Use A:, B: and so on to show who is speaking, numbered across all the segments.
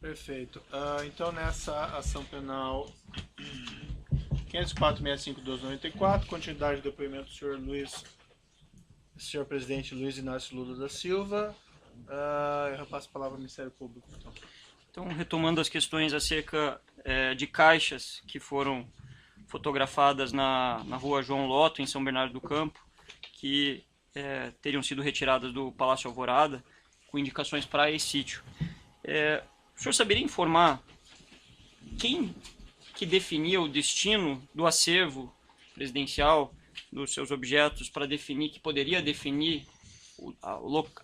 A: Perfeito. Então, nessa ação penal 504.65.12.94, continuidade do depoimento do senhor presidente Luiz Inácio Lula da Silva. Eu repasso a palavra ao Ministério Público.
B: Então, retomando as questões acerca de caixas que foram fotografadas na rua João Lotto, em São Bernardo do Campo, que teriam sido retiradas do Palácio Alvorada, com indicações para esse sítio. O senhor saberia informar quem que definia o destino do acervo presidencial dos seus objetos para definir, que poderia definir a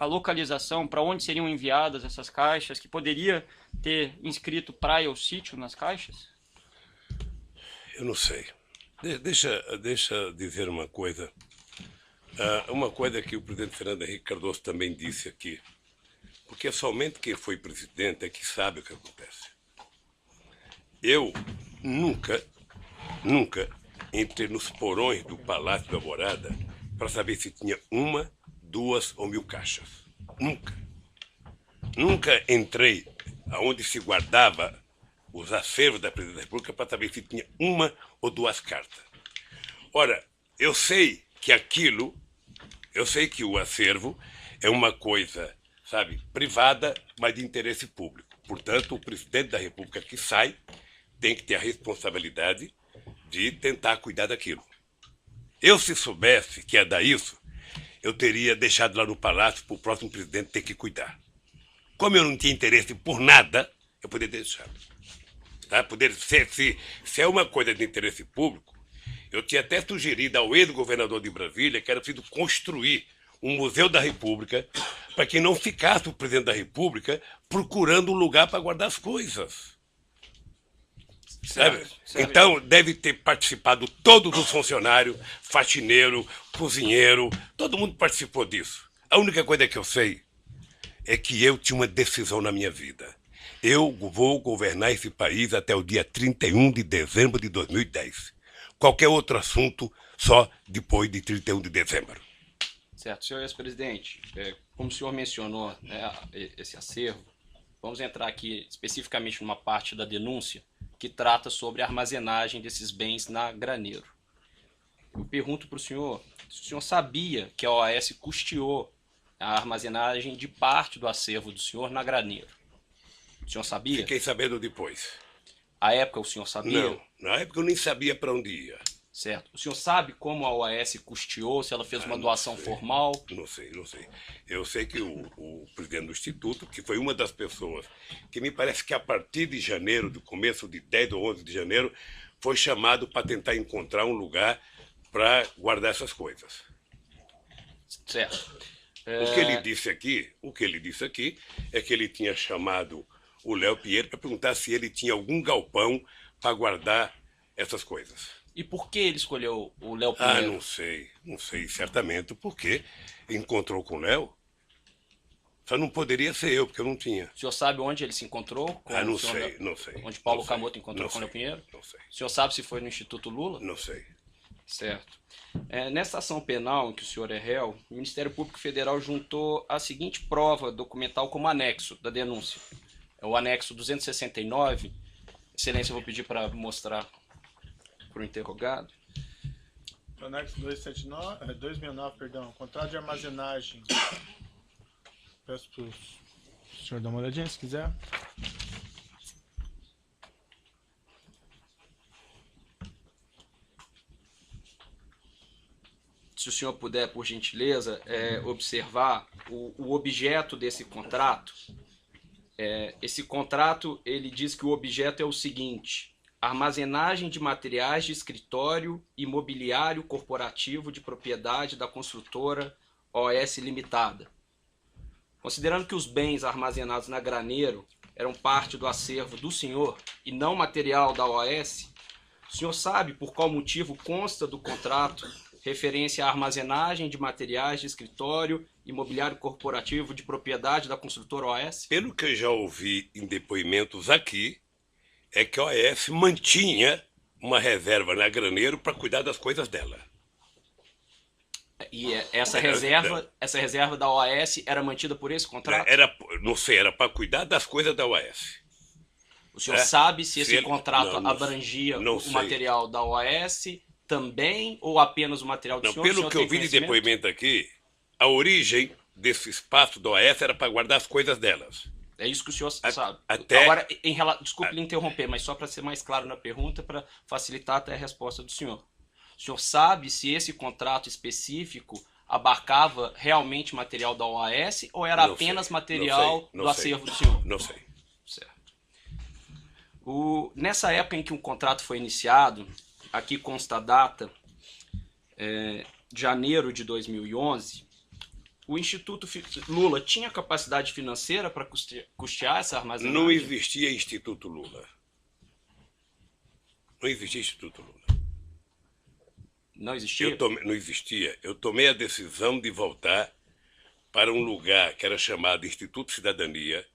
B: localização, para onde seriam enviadas essas caixas, que poderia ter inscrito praia ou sítio nas caixas?
C: Eu não sei. Deixa dizer uma coisa. Uma coisa que o presidente Fernando Henrique Cardoso também disse aqui. Porque somente quem foi presidente é que sabe o que acontece. Eu nunca entrei nos porões do Palácio da Alvorada para saber se tinha 1, 2 ou 1000 caixas. Nunca. Nunca entrei aonde se guardava os acervos da Presidência da República para saber se tinha 1 ou 2 cartas. Ora, eu sei que o acervo é uma coisa, sabe, privada, mas de interesse público. Portanto, o presidente da República que sai tem que ter a responsabilidade de tentar cuidar daquilo. Eu, se soubesse que ia dar isso, eu teria deixado lá no palácio para o próximo presidente ter que cuidar. Como eu não tinha interesse por nada, eu poderia deixar. Tá? Se é uma coisa de interesse público, eu tinha até sugerido ao ex-governador de Brasília que era preciso construir um Museu da República para que não ficasse o presidente da República procurando um lugar para guardar as coisas. Sabe? Então, deve ter participado todos os funcionários, faxineiro, cozinheiro, todo mundo participou disso. A única coisa que eu sei é que eu tinha uma decisão na minha vida. Eu vou governar esse país até o dia 31 de dezembro de 2010. Qualquer outro assunto, só depois de 31 de dezembro.
D: Certo. Senhor ex-presidente, como o senhor mencionou, né, esse acervo, vamos entrar aqui especificamente numa parte da denúncia que trata sobre a armazenagem desses bens na Graneiro. Eu pergunto para o senhor se o senhor sabia que a OAS custeou a armazenagem de parte do acervo do senhor na Graneiro. O senhor sabia?
C: Fiquei sabendo depois.
D: À época o senhor sabia?
C: Não, na época eu nem sabia para onde ia.
D: Certo. O senhor sabe como a OAS custeou, se ela fez uma doação formal?
C: Não sei. Eu sei que o presidente do Instituto, que foi uma das pessoas que me parece que a partir de janeiro, do começo de 10 ou 11 de janeiro, foi chamado para tentar encontrar um lugar para guardar essas coisas.
D: Certo.
C: O que ele disse aqui é que ele tinha chamado o Léo Pinheiro para perguntar se ele tinha algum galpão para guardar essas coisas.
D: E por que ele escolheu o Léo Pinheiro?
C: Não sei certamente porque encontrou com o Léo. Só não poderia ser eu, porque eu não tinha.
D: O senhor sabe onde ele se encontrou?
C: Não sei.
D: Onde Paulo Camoto encontrou com o Léo Pinheiro?
C: Não sei.
D: O senhor sabe se foi no Instituto Lula?
C: Não sei.
D: Certo. Nessa ação penal em que o senhor é réu, o Ministério Público Federal juntou a seguinte prova documental como anexo da denúncia. É o anexo 269. Excelência, eu vou pedir para mostrar para o interrogado.
A: O anexo 269, contrato de armazenagem. Peço para o senhor dar uma olhadinha, se quiser.
D: Se o senhor puder, por gentileza, observar o objeto desse contrato. Esse contrato, ele diz que o objeto é o seguinte: armazenagem de materiais de escritório e mobiliário corporativo de propriedade da construtora OS Limitada. Considerando que os bens armazenados na Graneiro eram parte do acervo do senhor e não material da OAS, o senhor sabe por qual motivo consta do contrato referência à armazenagem de materiais de escritório e mobiliário corporativo de propriedade da construtora OAS?
C: Pelo que eu já ouvi em depoimentos aqui, é que a OAS mantinha uma reserva na Graneiro para cuidar das coisas dela.
D: E essa reserva da OAS era mantida por esse contrato?
C: Era para cuidar das coisas da OAS.
D: O senhor sabe se esse
C: ele-
D: contrato
C: não
D: abrangia
C: não
D: o
C: sei.
D: material da OAS também ou apenas o material do
C: Não,
D: senhor? O
C: pelo
D: senhor
C: que eu
D: tem
C: vi de
D: conhecimento?
C: depoimento aqui, a origem desse espaço do OAS era para guardar as coisas delas.
D: É isso que o senhor
C: A-
D: sabe.
C: até-
D: Agora, desculpe lhe interromper, mas só para ser mais claro na pergunta, para facilitar até a resposta do senhor. O senhor sabe se esse contrato específico abarcava realmente material da OAS ou era
C: Não
D: apenas
C: sei,
D: material
C: não
D: do
C: sei.
D: acervo do senhor?
C: Não sei.
D: Certo. Nessa época em que o contrato foi iniciado, aqui consta a data, janeiro de 2011, o Instituto Lula tinha capacidade financeira para custear essa armazenagem?
C: Não existia Instituto Lula. Não existia Instituto Lula.
D: Não existia?
C: Não existia. Eu tomei a decisão de voltar para um lugar que era chamado Instituto Cidadania,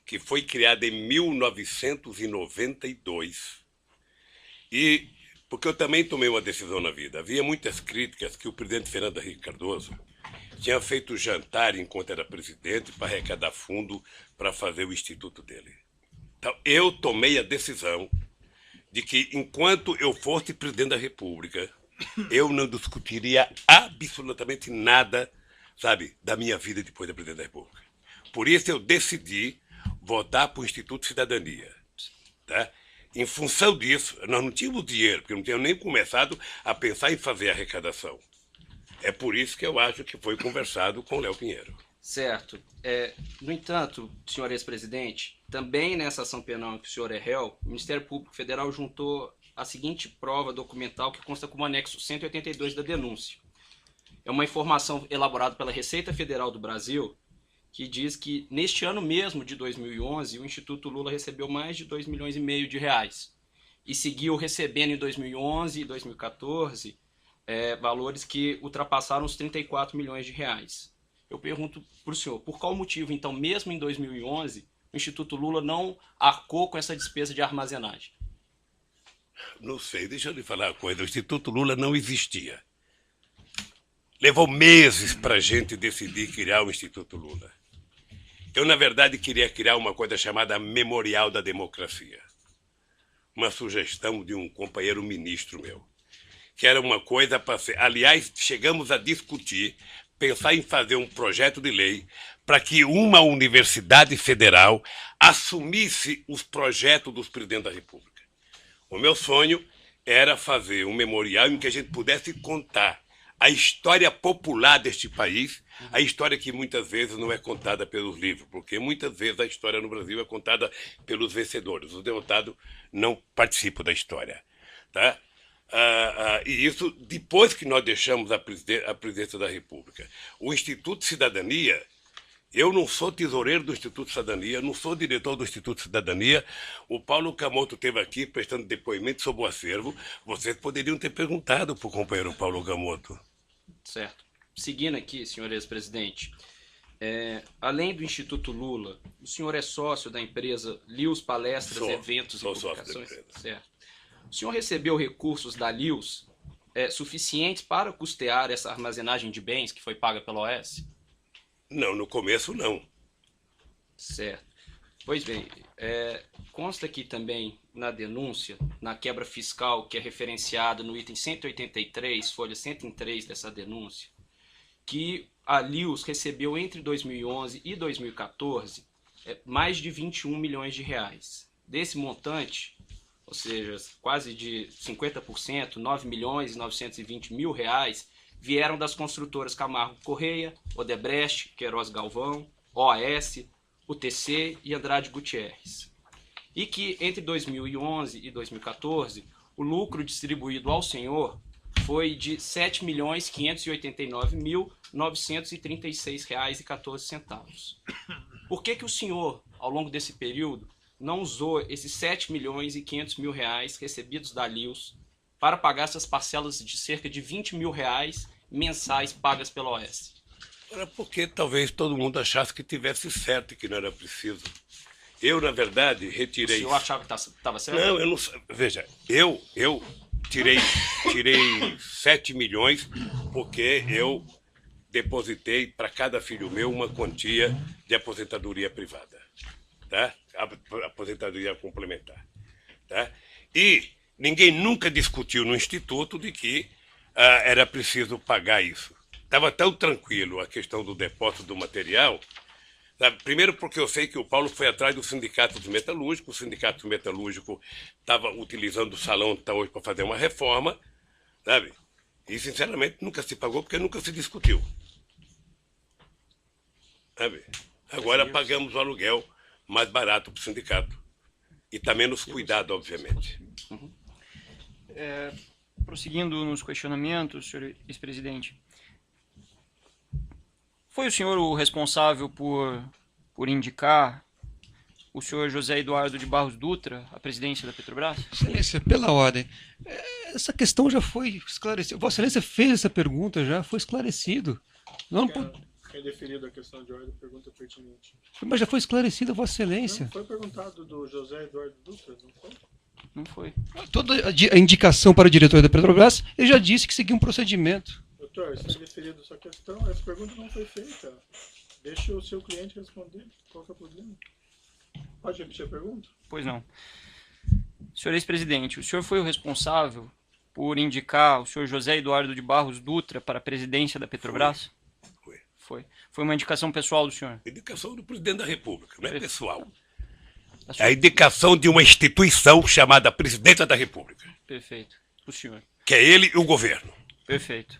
C: que foi criado em 1992. E porque eu também tomei uma decisão na vida. Havia muitas críticas que o presidente Fernando Henrique Cardoso tinha feito jantar enquanto era presidente para arrecadar fundo para fazer o instituto dele. Então, eu tomei a decisão de que, enquanto eu fosse presidente da República, eu não discutiria absolutamente nada, sabe, da minha vida depois da presidente da República. Por isso eu decidi votar para o Instituto Cidadania. Tá? Em função disso, nós não tínhamos dinheiro, porque não tínhamos nem começado a pensar em fazer a arrecadação. É por isso que eu acho que foi conversado com o Léo Pinheiro.
D: Certo. No entanto, senhor ex-presidente, também nessa ação penal em que o senhor é réu, o Ministério Público Federal juntou a seguinte prova documental que consta como anexo 182 da denúncia. É uma informação elaborada pela Receita Federal do Brasil, que diz que neste ano mesmo de 2011, o Instituto Lula recebeu mais de 2,5 milhões de reais e seguiu recebendo em 2011 e 2014 valores que ultrapassaram os 34 milhões de reais. Eu pergunto para o senhor, por qual motivo, então, mesmo em 2011, o Instituto Lula não arcou com essa despesa de armazenagem?
C: Não sei, deixa eu lhe falar uma coisa. O Instituto Lula não existia. Levou meses para a gente decidir criar o Instituto Lula. Eu, na verdade, queria criar uma coisa chamada Memorial da Democracia. Uma sugestão de um companheiro ministro meu. Que era uma coisa para ser... Aliás, chegamos a discutir, pensar em fazer um projeto de lei para que uma universidade federal assumisse os projetos dos presidentes da República. O meu sonho era fazer um memorial em que a gente pudesse contar a história popular deste país, a história que muitas vezes não é contada pelos livros, porque muitas vezes a história no Brasil é contada pelos vencedores. Os derrotados não participam da história. Tá? E isso depois que nós deixamos a presidência da República. O Instituto Cidadania, eu não sou tesoureiro do Instituto Cidadania, não sou diretor do Instituto Cidadania. O Paulo Camoto esteve aqui prestando depoimento sobre o acervo. Vocês poderiam ter perguntado para o companheiro Paulo Camoto.
D: Certo. Seguindo aqui, senhor ex-presidente, além do Instituto Lula, o senhor é sócio da empresa Lius Palestras, Eventos e Publicações? Certo. O senhor recebeu recursos da Lius suficientes para custear essa armazenagem de bens que foi paga pela OAS?
C: Não, no começo não.
D: Certo. Pois bem, consta aqui também na denúncia, na quebra fiscal que é referenciada no item 183, folha 103 dessa denúncia, que a Lius recebeu entre 2011 e 2014 mais de 21 milhões de reais. Desse montante, ou seja, quase de 50%, 9 milhões e 920 mil reais, vieram das construtoras Camargo Correia, Odebrecht, Queiroz Galvão, OAS, UTC e Andrade Gutierrez. E que entre 2011 e 2014, o lucro distribuído ao senhor foi de R$ 7.589.936,14. Por que o senhor, ao longo desse período, não usou esses R$ 7.500.000 reais recebidos da Lius para pagar essas parcelas de cerca de R$ 20 mil reais mensais pagas pela OAS?
C: Era porque talvez todo mundo achasse que tivesse certo e que não era preciso. Eu, na verdade, retirei...
D: O senhor achava que estava certo?
C: Não, eu não... Veja, eu tirei 7 milhões porque eu depositei para cada filho meu uma quantia de aposentadoria privada. tá? A aposentadoria complementar, tá? E ninguém nunca discutiu no Instituto de que era preciso pagar isso. Estava tão tranquilo a questão do depósito do material, sabe? Primeiro porque eu sei que o Paulo foi atrás do sindicato metalúrgico, o sindicato metalúrgico estava utilizando o salão até hoje para fazer uma reforma, sabe? E, sinceramente, nunca se pagou porque nunca se discutiu. Sabe? Agora pagamos o aluguel mais barato para o sindicato. E está menos cuidado, obviamente.
B: Prosseguindo nos questionamentos, senhor ex-presidente, foi o senhor o responsável por indicar o senhor José Eduardo de Barros Dutra à presidência da Petrobras?
E: Excelência, pela ordem. Essa questão já foi esclarecida. Vossa Excelência fez essa pergunta, já foi esclarecido. Não,
A: Quem deferido a questão de ordem, pergunta pertinente.
E: mas já foi esclarecida, Vossa Excelência.
A: Não foi perguntado do José Eduardo Dutra, não foi?
B: Não foi.
E: Toda a indicação para o diretor da Petrobras, ele já disse que seguia um procedimento.
A: Doutor, está deferido sua questão, essa pergunta não foi feita. Deixe o seu cliente responder. Qual que é o problema? Pode repetir a pergunta?
B: Pois não. Senhor ex-presidente, o senhor foi o responsável por indicar o senhor José Eduardo de Barros Dutra para a presidência da Petrobras?
C: Foi.
B: Foi uma indicação pessoal do senhor?
C: Indicação do presidente da República, não é pessoal.
B: Da
C: É
B: sua-
C: a indicação de uma instituição chamada Presidência da República,
B: Perfeito. O senhor.
C: que é ele e o governo.
B: Perfeito.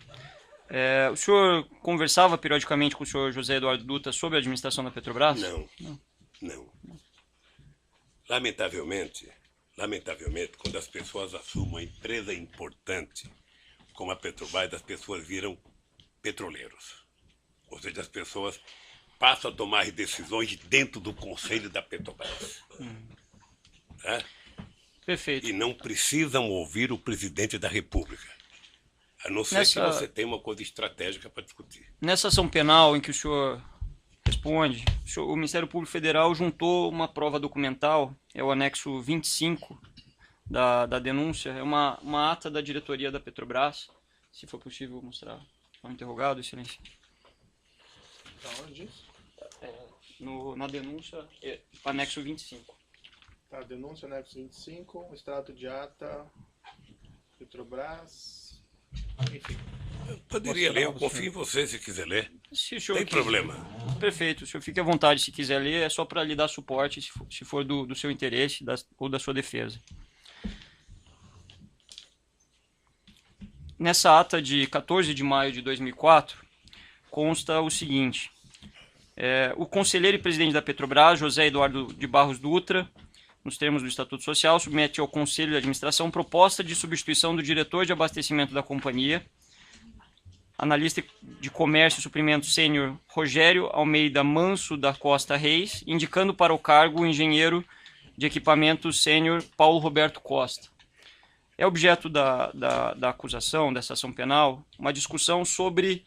B: O senhor conversava periodicamente com o senhor José Eduardo Dutra sobre a administração da Petrobras?
C: Não. Lamentavelmente, quando as pessoas assumem uma empresa importante como a Petrobras, as pessoas viram petroleiros. Ou seja, as pessoas passam a tomar decisões dentro do conselho da Petrobras. Tá?
B: Perfeito.
C: E não precisam ouvir o presidente da República. A não ser que você tenha uma coisa estratégica para discutir.
B: Nessa ação penal em que o senhor responde, o Ministério Público Federal juntou uma prova documental, é o anexo 25 da denúncia, é uma ata da diretoria da Petrobras, se for possível mostrar ao interrogado, excelência.
A: Tá onde isso?
B: Na denúncia, anexo 25.
A: Tá, denúncia anexo 25, extrato de ata, Petrobras, enfim.
C: Eu poderia ler, eu confio em você se quiser ler.
B: Se o senhor
C: Tem
B: quiser.
C: problema.
B: Perfeito, o senhor fique à vontade se quiser ler, é só para lhe dar suporte, se for do seu interesse ou da sua defesa. Nessa ata de 14 de maio de 2004, consta o seguinte: o conselheiro e presidente da Petrobras, José Eduardo de Barros Dutra, nos termos do Estatuto Social, submete ao Conselho de Administração proposta de substituição do diretor de abastecimento da companhia, analista de comércio e suprimento sênior Rogério Almeida Manso da Costa Reis, indicando para o cargo o engenheiro de equipamentos sênior Paulo Roberto Costa. É objeto da acusação, dessa ação penal, uma discussão sobre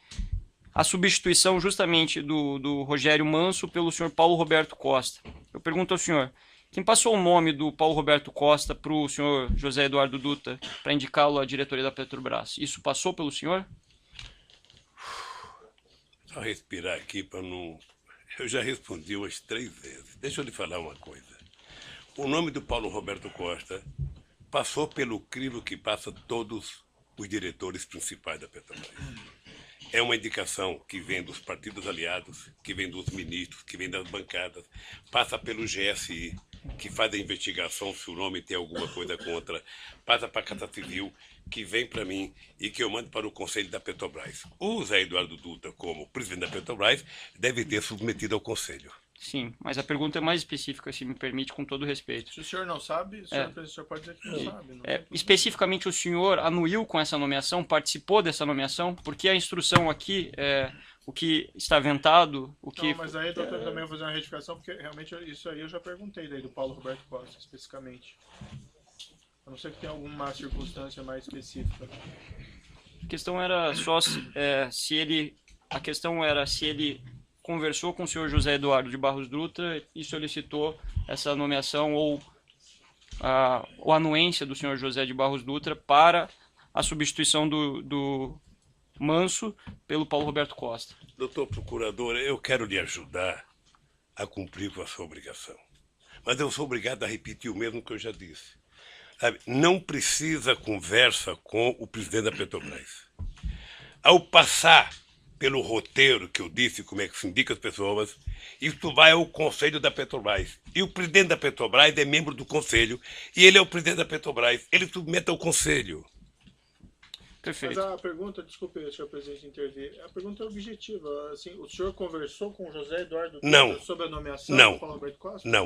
B: a substituição justamente do Rogério Manso pelo senhor Paulo Roberto Costa. Eu pergunto ao senhor, quem passou o nome do Paulo Roberto Costa para o senhor José Eduardo Dutra para indicá-lo à diretoria da Petrobras? Isso passou pelo senhor?
C: Só respirar aqui para não... Eu já respondi umas 3 vezes. Deixa eu lhe falar uma coisa. O nome do Paulo Roberto Costa passou pelo crivo que passa todos os diretores principais da Petrobras. É uma indicação que vem dos partidos aliados, que vem dos ministros, que vem das bancadas, passa pelo GSI, que faz a investigação se o nome tem alguma coisa contra, passa para a Casa Civil, que vem para mim e que eu mando para o Conselho da Petrobras. O Zé Eduardo Dutra, como presidente da Petrobras, deve ter submetido ao Conselho.
B: Sim, mas a pergunta é mais específica, se me permite, com todo respeito.
A: Se o senhor não sabe, o senhor pode dizer que não sabe. Não tem problema.
B: Especificamente, o senhor anuiu com essa nomeação, participou dessa nomeação, porque a instrução aqui, o que está ventado, o que...
A: Não, mas aí, doutor, também vou fazer uma retificação, porque realmente isso aí eu já perguntei daí do Paulo Roberto Costa, especificamente. A não ser que tenha alguma circunstância mais específica.
B: A questão era só se ele conversou com o senhor José Eduardo de Barros Dutra e solicitou essa nomeação ou a anuência do senhor José de Barros Dutra para a substituição do Manso pelo Paulo Roberto Costa.
C: Doutor Procurador, eu quero lhe ajudar a cumprir com a sua obrigação. mas eu sou obrigado a repetir o mesmo que eu já disse. Sabe? Não precisa conversa com o presidente da Petrobras. Ao passar pelo roteiro que eu disse, como é que se indica as pessoas, isso vai ao Conselho da Petrobras. E o presidente da Petrobras é membro do Conselho, e ele é o presidente da Petrobras. Ele submete ao Conselho.
B: Perfeito.
A: Mas a pergunta, desculpe, senhor presidente, intervir, a pergunta é objetiva. Assim, o senhor conversou com o José Eduardo
C: Não.
A: sobre a nomeação
C: Não.
A: do Paulo Alberto Costa?
C: Não.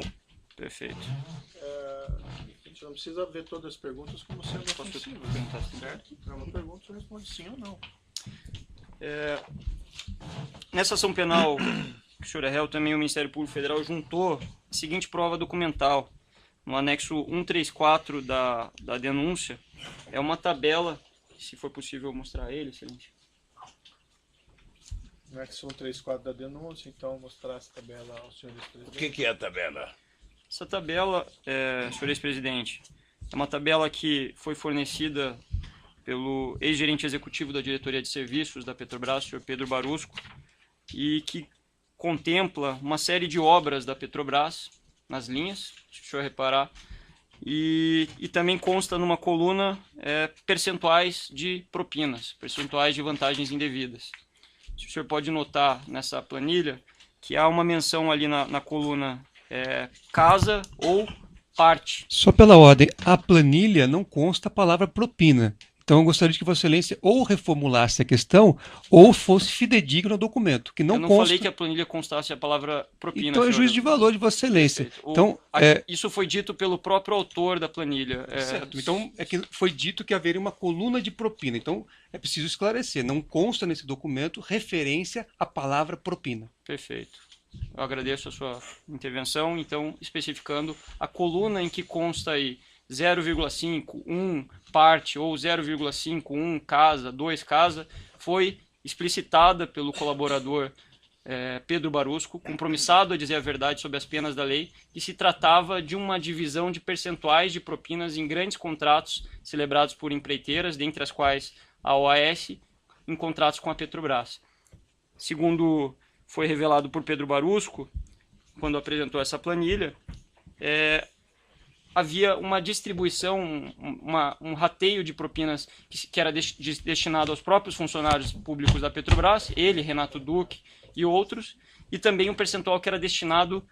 B: Perfeito.
A: A gente não precisa ver todas as perguntas como sendo ofensivas, certo? É uma pergunta, o senhor responde sim ou não.
B: Nessa ação penal que o senhor é réu, também o Ministério Público Federal juntou a seguinte prova documental. No anexo 134 da denúncia, é uma tabela, se for possível mostrar ele, excelente.
A: No anexo 134 da denúncia, então mostrar essa tabela ao senhor
C: O
A: presidente.
C: que é a tabela?
B: Essa tabela, senhor ex-presidente, é uma tabela que foi fornecida pelo ex-gerente executivo da diretoria de serviços da Petrobras, o senhor Pedro Barusco, e que contempla uma série de obras da Petrobras nas linhas, se o senhor reparar, e também consta numa coluna percentuais de propinas, percentuais de vantagens indevidas. O senhor pode notar nessa planilha que há uma menção ali na coluna casa ou parte.
E: Só pela ordem, a planilha não consta a palavra propina. Então eu gostaria de que Vossa Excelência ou reformulasse a questão ou fosse fidedigno ao documento, que não
B: Eu não
E: consta.
B: falei que a planilha constasse a palavra propina.
E: Então é
B: senhor.
E: juízo de valor de Vossa Excelência.
B: Perfeito.
E: Então,
B: Isso foi dito pelo próprio autor da planilha.
E: certo. Então é que foi dito que haveria uma coluna de propina. Então é preciso esclarecer. Não consta nesse documento referência à palavra propina.
B: Perfeito. Eu agradeço a sua intervenção. Então, especificando a coluna em que consta aí 0,5, 1 parte ou 0,5, 1 casa, 2 casa, foi explicitada pelo colaborador Pedro Barusco, compromissado a dizer a verdade sobre as penas da lei, que se tratava de uma divisão de percentuais de propinas em grandes contratos celebrados por empreiteiras, dentre as quais a OAS, em contratos com a Petrobras. Segundo foi revelado por Pedro Barusco, quando apresentou essa planilha, havia uma distribuição, um rateio de propinas que era destinado aos próprios funcionários públicos da Petrobras, ele, Renato Duque e outros, e também um percentual que era destinado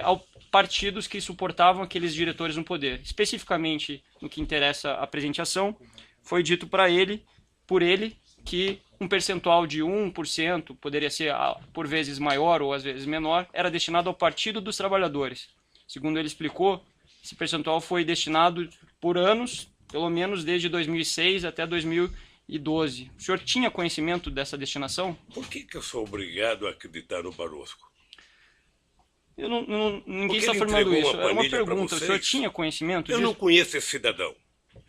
B: a partidos que suportavam aqueles diretores no poder. Especificamente, no que interessa a presente ação, foi dito por ele, que um percentual de 1%, poderia ser por vezes maior ou às vezes menor, era destinado ao Partido dos Trabalhadores. Segundo ele explicou, esse percentual foi destinado por anos, pelo menos desde 2006 até 2012. O senhor tinha conhecimento dessa destinação?
C: Por que eu sou obrigado a acreditar no Barosco?
B: Ninguém
C: Porque
B: está
C: ele
B: afirmando
C: entregou
B: isso.
C: uma
B: É uma
C: planilha pra
B: pergunta. O senhor
C: vocês?
B: tinha conhecimento
C: Eu
B: disso?
C: não conheço esse cidadão.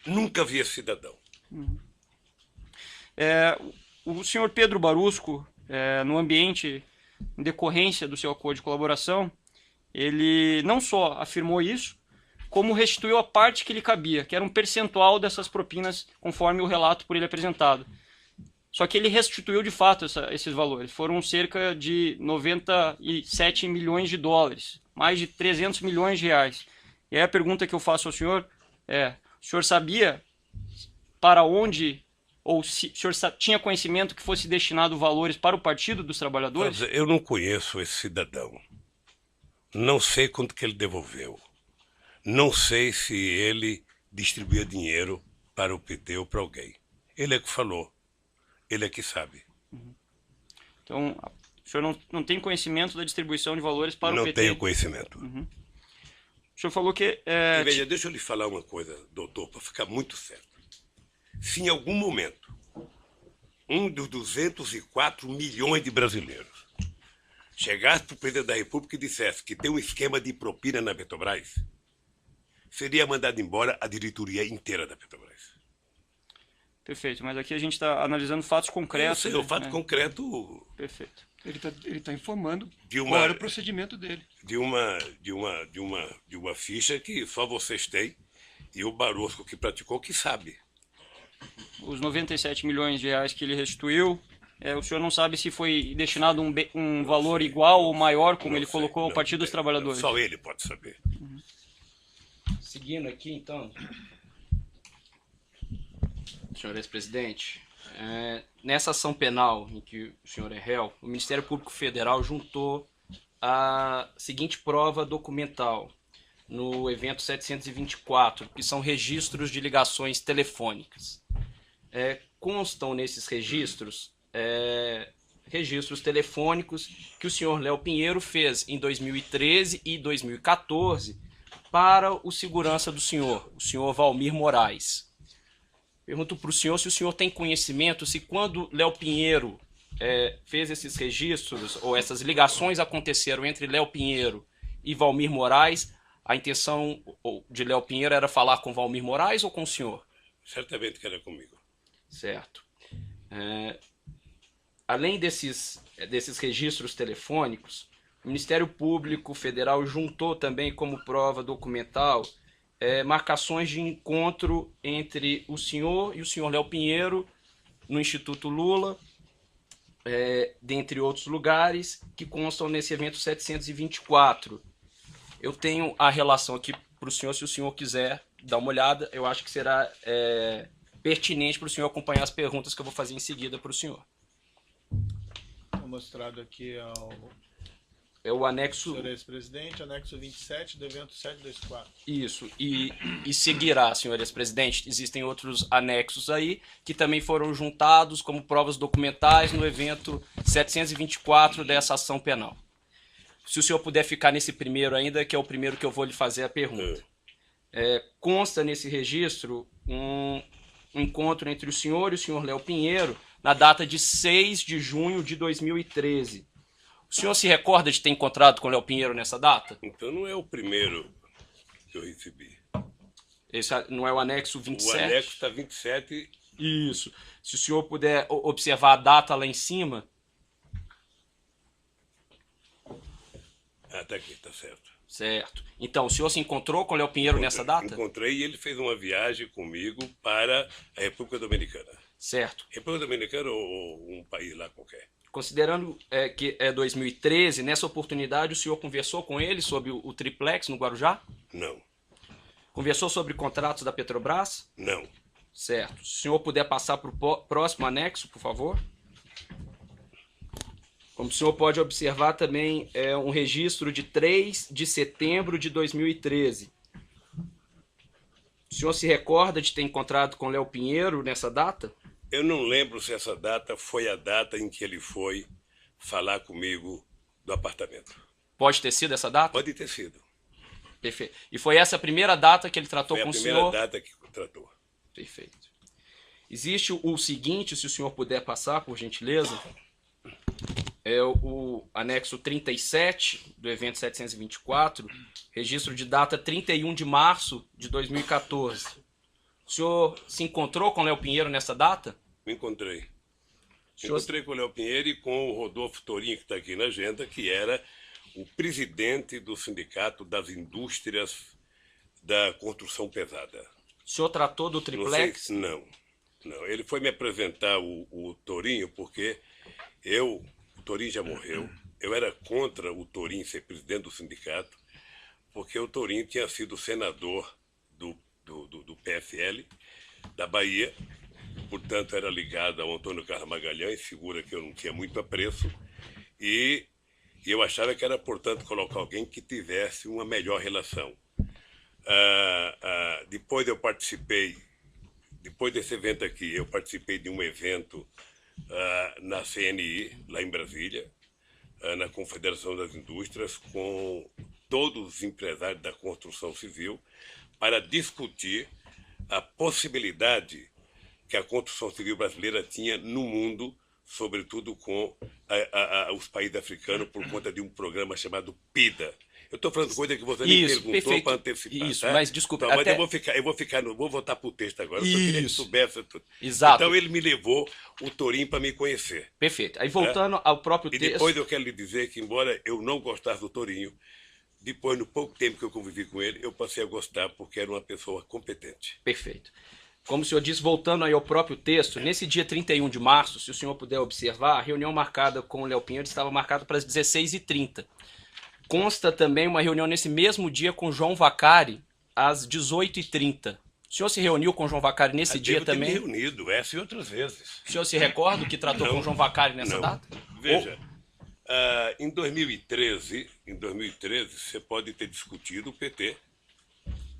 C: Nunca vi esse cidadão.
B: O senhor Pedro Barusco, no ambiente, em decorrência do seu acordo de colaboração, ele não só afirmou isso, como restituiu a parte que lhe cabia, que era um percentual dessas propinas, conforme o relato por ele apresentado. Só que ele restituiu de fato esses valores. Foram cerca de 97 milhões de dólares, mais de 300 milhões de reais. E aí a pergunta que eu faço ao senhor o senhor sabia para onde, ou se o senhor tinha conhecimento que fosse destinado valores para o Partido dos Trabalhadores?
C: Eu não conheço esse cidadão. Não sei quanto que ele devolveu. Não sei se ele distribuía dinheiro para o PT ou para alguém. Ele é que falou. Ele é que sabe.
B: Então, o senhor não tem conhecimento da distribuição de valores para o
C: Não
B: PT?
C: tenho conhecimento.
B: O senhor falou que...
C: Veja, deixa eu lhe falar uma coisa, doutor, para ficar muito certo. Se em algum momento um dos 204 milhões de brasileiros chegasse para o presidente da República e dissesse que tem um esquema de propina na Petrobras, seria mandado embora a diretoria inteira da Petrobras.
B: Perfeito, mas aqui a gente está analisando fatos concretos.
C: O fato concreto
B: Perfeito.
E: Ele tá informando
C: De uma-
E: qual era o procedimento dele.
C: de uma ficha que só vocês têm e o Barosco que praticou que sabe.
B: Os 97 milhões de reais que ele restituiu o senhor não sabe se foi destinado um valor igual ou maior, como ele colocou, ao
C: Não,
B: Partido dos Trabalhadores?
C: Só ele pode saber.
D: Seguindo aqui, então, senhor ex-presidente, nessa ação penal em que o senhor é réu, o Ministério Público Federal juntou a seguinte prova documental no evento 724, que são registros de ligações telefônicas. Constam nesses registros registros telefônicos que o senhor Léo Pinheiro fez em 2013 e 2014 para o segurança do senhor, o senhor Valmir Moraes. Pergunto para o senhor se o senhor tem conhecimento se quando Léo Pinheiro fez esses registros ou essas ligações aconteceram entre Léo Pinheiro e Valmir Moraes, a intenção de Léo Pinheiro era falar com Valmir Moraes ou com o senhor?
C: Certamente que era comigo.
D: Certo. Além desses registros telefônicos, o Ministério Público Federal juntou também como prova documental marcações de encontro entre o senhor e o senhor Léo Pinheiro no Instituto Lula, dentre outros lugares, que constam nesse evento 724. Eu tenho a relação aqui para o senhor, se o senhor quiser dar uma olhada, eu acho que será pertinente para o senhor acompanhar as perguntas que eu vou fazer em seguida para o senhor.
A: Está mostrado aqui
D: O anexo...
A: senhor ex-presidente, anexo 27 do evento 724.
D: Isso, e seguirá, senhor ex-presidente. Existem outros anexos aí que também foram juntados como provas documentais no evento 724 dessa ação penal. Se o senhor puder ficar nesse primeiro ainda, que é o primeiro que eu vou lhe fazer a pergunta. Consta nesse registro um encontro entre o senhor e o senhor Léo Pinheiro na data de 6 de junho de 2013. O senhor se recorda de ter encontrado com o Léo Pinheiro nessa data?
C: Então não é o primeiro que eu recebi.
D: Esse não é o anexo 27?
C: O anexo está 27.
D: Isso. Se o senhor puder observar a data lá em cima.
C: Está aqui, está certo.
D: Certo. Então, o senhor se encontrou com o Léo Pinheiro nessa data?
C: Encontrei e ele fez uma viagem comigo para a República Dominicana.
D: Certo.
C: República Dominicana ou um país lá qualquer.
D: Considerando que é 2013, nessa oportunidade o senhor conversou com ele sobre o triplex no Guarujá?
C: Não.
D: Conversou sobre contratos da Petrobras?
C: Não.
D: Certo. Se o senhor puder passar para o próximo anexo, por favor. Como o senhor pode observar também, é um registro de 3 de setembro de 2013. O senhor se recorda de ter encontrado com Léo Pinheiro nessa data?
C: Eu não lembro se essa data foi a data em que ele foi falar comigo do apartamento.
D: Pode ter sido essa data?
C: Pode ter sido.
D: Perfeito. E foi essa a primeira data que ele tratou com o senhor?
C: Foi a primeira data que tratou.
D: Perfeito. Existe o seguinte, se o senhor puder passar, por gentileza, é o anexo 37 do evento 724, registro de data 31 de março de 2014. O senhor se encontrou com o Léo Pinheiro nessa data?
C: Me encontrei.
D: Senhor...
C: Encontrei com o Léo Pinheiro e com o Rodolfo Torinho, que está aqui na agenda, que era o presidente do Sindicato das Indústrias da Construção Pesada.
D: O senhor tratou do triplex?
C: Não. Ele foi me apresentar o Torinho porque o Torinho já morreu. Eu era contra o Torinho ser presidente do sindicato, porque o Torinho tinha sido senador do PFL da Bahia, portanto era ligado ao Antônio Carlos Magalhães, figura que eu não tinha muito apreço, e eu achava que era, portanto, colocar alguém que tivesse uma melhor relação. Depois desse evento aqui, eu participei de um evento na CNI, lá em Brasília, na Confederação das Indústrias, com todos os empresários da construção civil, para discutir a possibilidade que a construção civil brasileira tinha no mundo, sobretudo com os países africanos, por conta de um programa chamado PIDA. Eu estou falando coisa que você me perguntou para antecipar.
D: Isso,
C: tá?
D: mas desculpa.
C: Então, mas vou voltar para o texto agora. Eu só queria que soubesse tudo.
D: Exato.
C: Então ele me levou o Torinho para me conhecer.
D: Perfeito. Aí voltando ao próprio texto...
C: E depois eu quero lhe dizer que, embora eu não gostasse do Torinho, depois, no pouco tempo que eu convivi com ele, eu passei a gostar porque era uma pessoa competente.
D: Perfeito. Como o senhor disse, voltando aí ao próprio texto, nesse dia 31 de março, se o senhor puder observar, a reunião marcada com o Léo Pinheiro estava marcada para as 16h30. Consta também uma reunião nesse mesmo dia com João Vacari, às 18h30. O senhor se reuniu com o João Vacari nesse dia também?
C: Devo ter me reunido, essa e outras vezes.
D: O senhor se recorda que tratou com o João Vacari nessa data?
C: Veja, em 2013, você pode ter discutido o PT,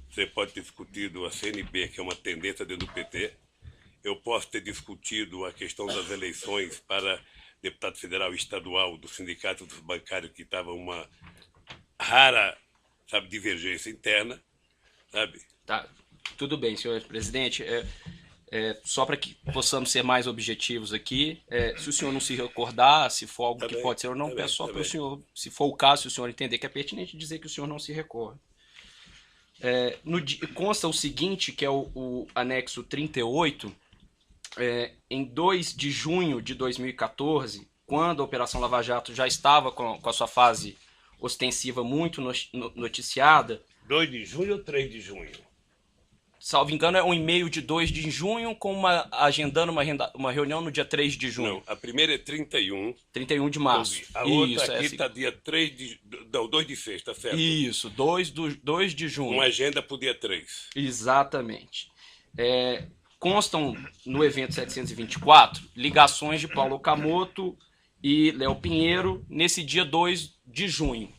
C: você pode ter discutido a CNB, que é uma tendência dentro do PT, eu posso ter discutido a questão das eleições para deputado federal e estadual do sindicato dos bancários, que estava uma rara, sabe, divergência interna, sabe?
D: Tá, tudo bem, senhor presidente. Só para que possamos ser mais objetivos aqui, se o senhor não se recordar, se for algo que pode ser ou não, peço só para o senhor, se for o caso, se o senhor entender que é pertinente, dizer que o senhor não se recorda. Consta o seguinte, que é o anexo 38, em 2 de junho de 2014, quando a Operação Lava Jato já estava com a sua fase ostensiva muito noticiada.
C: 2 de junho ou 3 de junho?
D: Salvo engano, é um e-mail de 2 de junho, agendando uma reunião no dia 3 de junho.
C: Não, a primeira é 31.
D: 31 de março.
C: A outra aqui está dia 2 de sexta, certo?
D: Isso, 2 de junho.
C: Uma agenda para o dia 3.
D: Exatamente. Constam no evento 724 ligações de Paulo Okamoto e Léo Pinheiro nesse dia 2 de junho.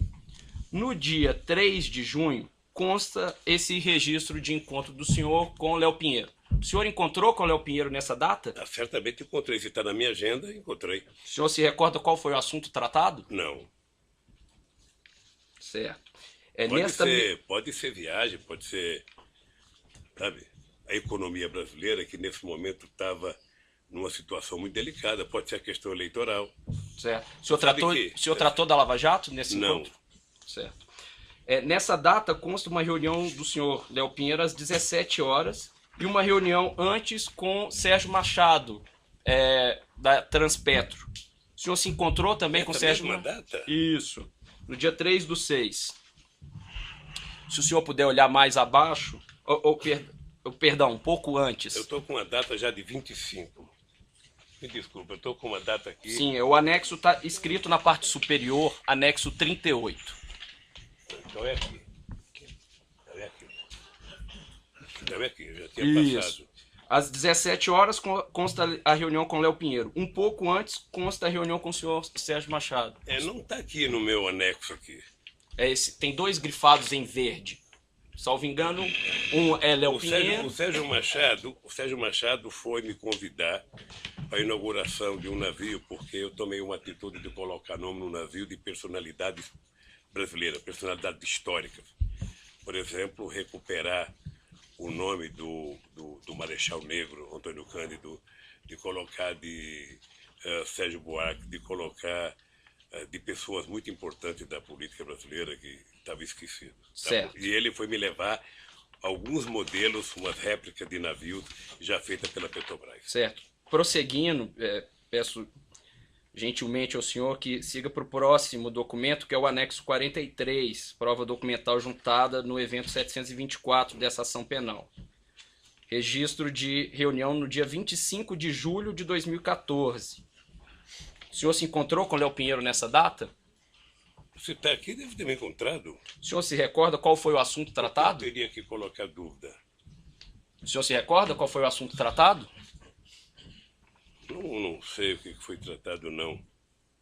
D: No dia 3 de junho, consta esse registro de encontro do senhor com o Léo Pinheiro. O senhor encontrou com o Léo Pinheiro nessa data?
C: Certamente encontrei. Se está na minha agenda, encontrei.
D: O senhor se recorda qual foi o assunto tratado?
C: Não.
D: Certo.
C: Pode ser viagem, pode ser, sabe, a economia brasileira, que nesse momento estava numa situação muito delicada. Pode ser a questão eleitoral.
D: Certo. O senhor tratou da Lava Jato nesse encontro? Não. Certo. Nessa data consta uma reunião do senhor Léo Pinheiro às 17 horas e uma reunião antes com Sérgio Machado, da Transpetro. O senhor se encontrou também com Sérgio
C: Machado? Data?
D: Isso, no dia 3/6. Se o senhor puder olhar mais abaixo, perdão, um pouco antes.
C: Eu estou com uma data já de 25. Me desculpa, eu estou com uma data aqui.
D: Sim, o anexo está escrito na parte superior, anexo 38.
C: Então é aqui. Então é aqui, eu já tinha passado.
D: Às 17 horas consta a reunião com o Léo Pinheiro. Um pouco antes consta a reunião com o senhor Sérgio Machado.
C: Não está aqui no meu anexo aqui.
D: Tem 2 grifados em verde. Salvo engano, um é Léo Pinheiro.
C: O Sérgio Machado foi me convidar para a inauguração de um navio, porque eu tomei uma atitude de colocar nome no navio de personalidades brasileiras, personalidades históricas. Por exemplo, recuperar o nome do Marechal Negro, Antônio Cândido, de colocar de Sérgio Buarque, de colocar de pessoas muito importantes da política brasileira que estava esquecido.
D: Certo.
C: E ele foi me levar alguns modelos, umas réplicas de navios já feitas pela Petrobras.
D: Certo. Prosseguindo, peço gentilmente ao senhor que siga para o próximo documento, que é o anexo 43, prova documental juntada no evento 724 dessa ação penal. Registro de reunião no dia 25 de julho de 2014. O senhor se encontrou com o Léo Pinheiro nessa data?
C: Você está aqui, deve ter me encontrado.
D: O senhor se recorda qual foi o assunto tratado?
C: Eu teria que colocar dúvida.
D: O senhor se recorda qual foi o assunto tratado?
C: Não sei o que foi tratado, não.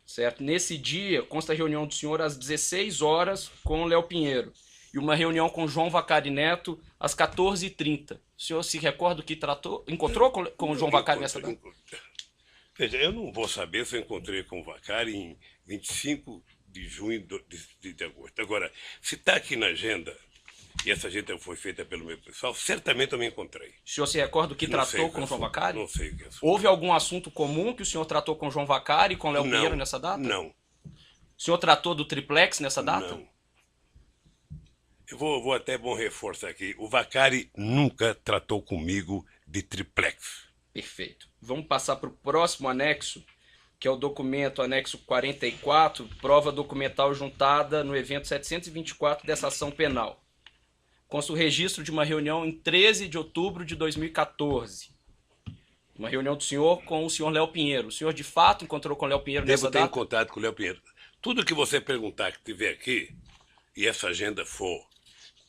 D: Certo. Nesse dia, consta a reunião do senhor às 16 horas com o Léo Pinheiro e uma reunião com João Vacari Neto às 14h30. O senhor se recorda o que tratou? Encontrou com o João Vacari nessa data?
C: Veja, eu não vou saber se eu encontrei com o Vacari em 25 de junho de agosto. Agora, se está aqui na agenda, e essa agenda foi feita pelo meu pessoal, certamente eu me encontrei.
D: O senhor se recorda o que tratou com o João Vacari?
C: Não sei o que é.
D: Houve algum assunto comum que o senhor tratou com o João Vacari e com o Léo Pinheiro nessa data?
C: Não.
D: O senhor tratou do triplex nessa data?
C: Não. Eu vou até bom reforçar aqui. O Vacari nunca tratou comigo de triplex.
D: Perfeito. Vamos passar para o próximo anexo, que é o documento anexo 44, prova documental juntada no evento 724 dessa ação penal. consta o registro de uma reunião em 13 de outubro de 2014. Uma reunião do senhor com o senhor Léo Pinheiro. O senhor, de fato, encontrou com o Léo Pinheiro nessa
C: Devo ter em
D: data?
C: contato com o Léo Pinheiro. Tudo que você perguntar que tiver aqui, e essa agenda for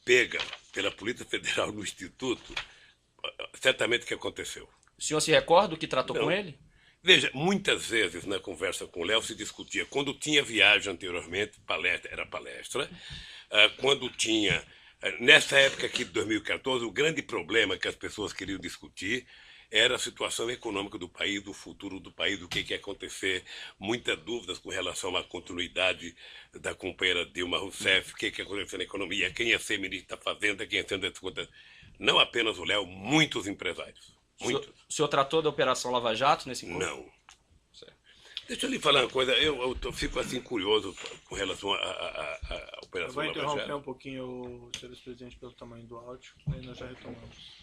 C: pega pela Polícia Federal no Instituto, certamente que aconteceu.
D: O senhor se recorda do que tratou
C: Não.
D: com ele?
C: Veja, muitas vezes na conversa com o Léo se discutia, quando tinha viagem anteriormente, palestra, era palestra, quando tinha, nessa época aqui de 2014, o grande problema que as pessoas queriam discutir era a situação econômica do país, o futuro do país, o que ia acontecer, muitas dúvidas com relação à continuidade da companheira Dilma Rousseff, o que ia acontecer na economia, quem ia ser ministro da Fazenda, quem ia ser das contas. Não apenas o Léo, muitos empresários. Muitos.
D: O senhor tratou da Operação Lava Jato nesse encontro?
C: Não. Deixa eu lhe falar uma coisa, eu fico assim curioso com relação à
A: Eu
C: Operação
A: vou
C: Lava
A: interromper
C: Jato.
A: um pouquinho o senhor presidente pelo tamanho do áudio, aí nós já retomamos.